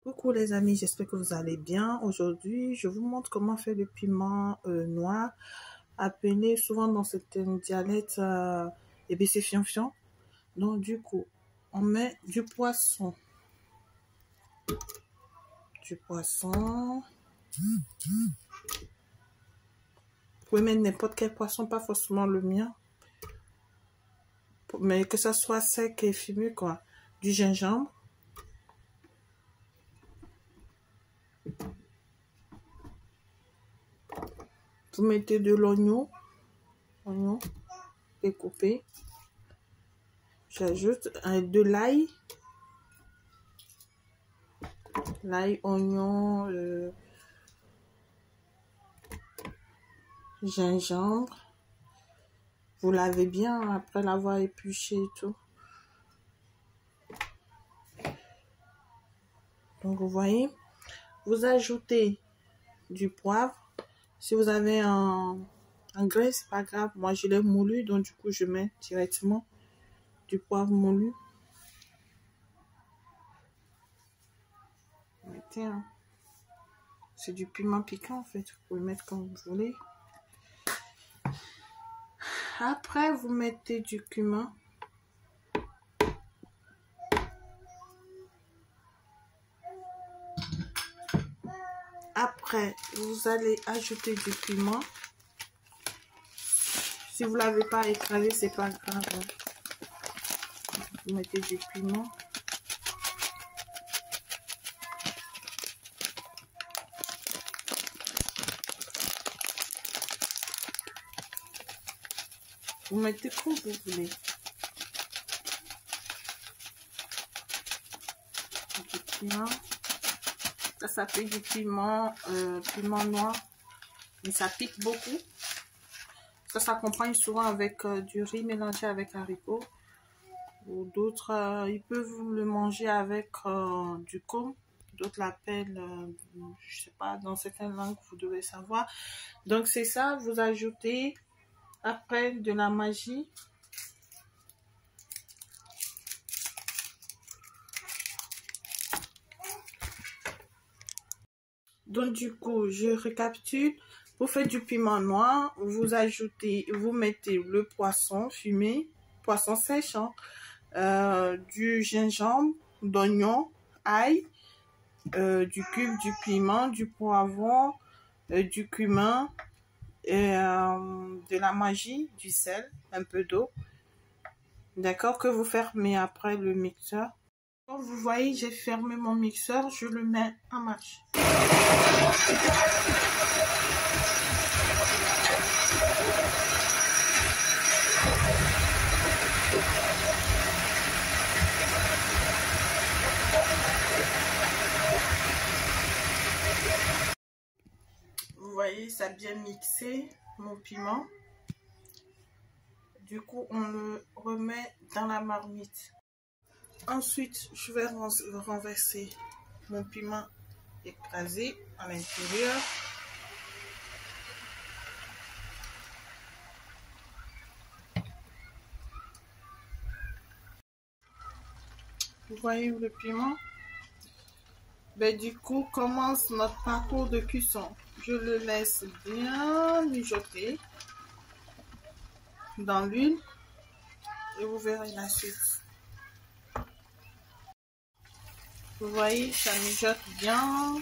Coucou les amis, j'espère que vous allez bien. Aujourd'hui, je vous montre comment faire le piment noir, appelé souvent dans certains dialectes épicé fion-fion. Donc du coup, on met du poisson. Vous pouvez mettre n'importe quel poisson, pas forcément le mien. Mais que ça soit sec et fumé quoi. Du gingembre. Vous mettez de l'oignon découpé. J'ajoute de l'ail. L'ail, oignon, gingembre. Vous lavez bien après l'avoir épluché et tout. Donc vous voyez, vous ajoutez du poivre. Si vous avez un grain, c'est pas grave. Moi je l'ai moulu, donc du coup je mets directement du poivre moulu. Mettez, hein. C'est du piment piquant en fait. Vous pouvez le mettre comme vous voulez. Après vous mettez du cumin. Après, vous allez ajouter du piment. Si vous ne l'avez pas écrasé, c'est pas grave. Vous mettez du piment. Vous mettez comme vous voulez. Du piment. Ça fait du piment, piment noir. Mais ça pique beaucoup. Ça s'accompagne souvent avec du riz mélangé avec haricots. Ou d'autres, ils peuvent le manger avec du cône. D'autres l'appellent, je sais pas, dans certaines langues, vous devez savoir. Donc c'est ça, vous ajoutez après de la magie. Donc du coup, je récapitule. Vous faites du piment noir, vous mettez le poisson fumé, poisson sèche, hein, du gingembre, d'oignon, ail, du cube, du piment, du poivron, du cumin, et, de la magie, du sel, un peu d'eau. D'accord, que vous fermez après le mixeur. Comme vous voyez, j'ai fermé mon mixeur, je le mets en marche. Vous voyez, ça a bien mixé mon piment. Du coup, on le remet dans la marmite. Ensuite, je vais renverser mon piment écrasé à l'intérieur. Vous voyez le piment? Ben, du coup, commence notre parcours de cuisson. Je le laisse bien mijoter dans l'huile et vous verrez la suite. Vous voyez, ça mijote bien.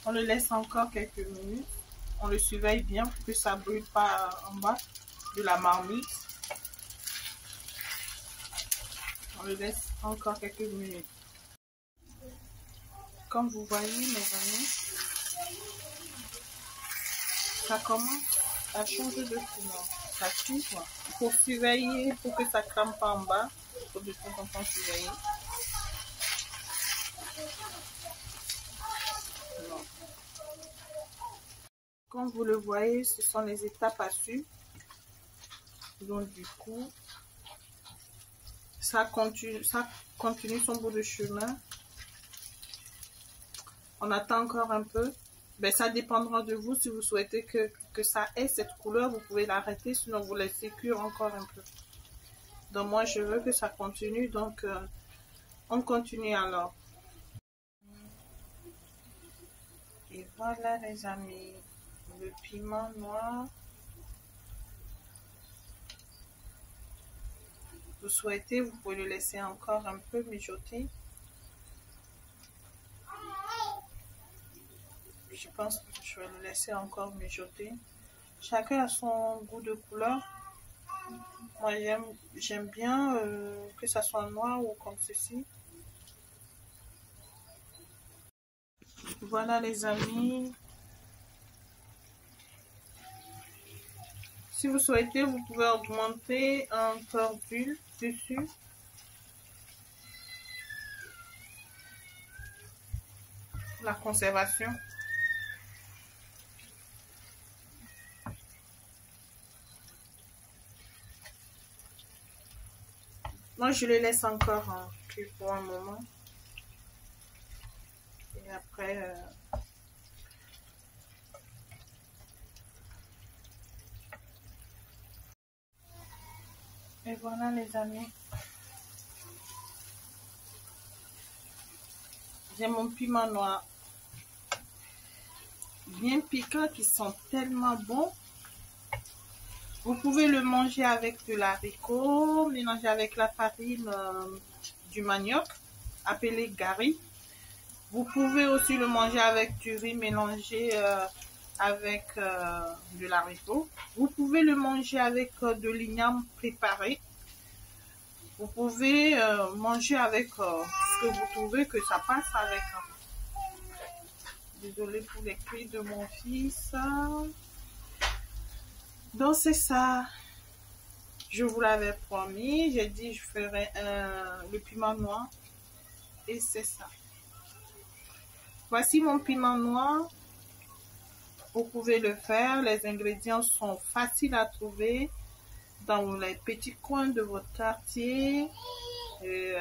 On le laisse encore quelques minutes. On le surveille bien pour que ça ne brûle pas en bas de la marmite. On le laisse encore quelques minutes. Comme vous voyez, mes amis, ça commence à changer de couleur. Ça tue quoi. Il faut surveiller pour que ça ne crame pas en bas. Il faut de temps en temps surveiller. Non. Comme vous le voyez, ce sont les étapes à suivre. Donc du coup, ça continue son bout de chemin. On attend encore un peu. Ben, ça dépendra de vous. Si vous souhaitez que ça ait cette couleur, vous pouvez l'arrêter, sinon vous laissez cuire encore un peu. Donc moi, je veux que ça continue, donc on continue alors. Et voilà les amis, le piment noir. Vous souhaitez, vous pouvez le laisser encore un peu mijoter. Je pense que je vais le laisser encore mijoter. Chacun a son goût de couleur. Moi, j'aime bien que ça soit noir ou comme ceci. Voilà les amis. Si vous souhaitez, vous pouvez augmenter un peu d'huile dessus. La conservation. Moi, je le laisse encore cuire pour un moment. Et après... Et voilà les amis. J'ai mon piment noir bien piquant qui sent tellement bon. Vous pouvez le manger avec de l'haricot, mélanger avec la farine du manioc, appelé gari. Vous pouvez aussi le manger avec du riz mélangé avec de l'haricot. Vous pouvez le manger avec de l'igname préparé. Vous pouvez manger avec ce que vous trouvez que ça passe avec. Désolée pour les cris de mon fils. Donc c'est ça. Je vous l'avais promis. J'ai dit je ferai le piment noir. Et c'est ça. Voici mon piment noir. Vous pouvez le faire. Les ingrédients sont faciles à trouver dans les petits coins de votre quartier. Et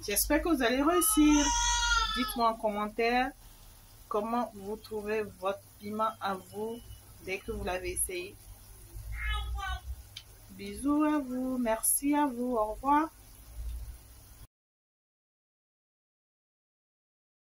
j'espère que vous allez réussir. Dites-moi en commentaire comment vous trouvez votre piment à vous dès que vous l'avez essayé. Bisous à vous. Merci à vous. Au revoir.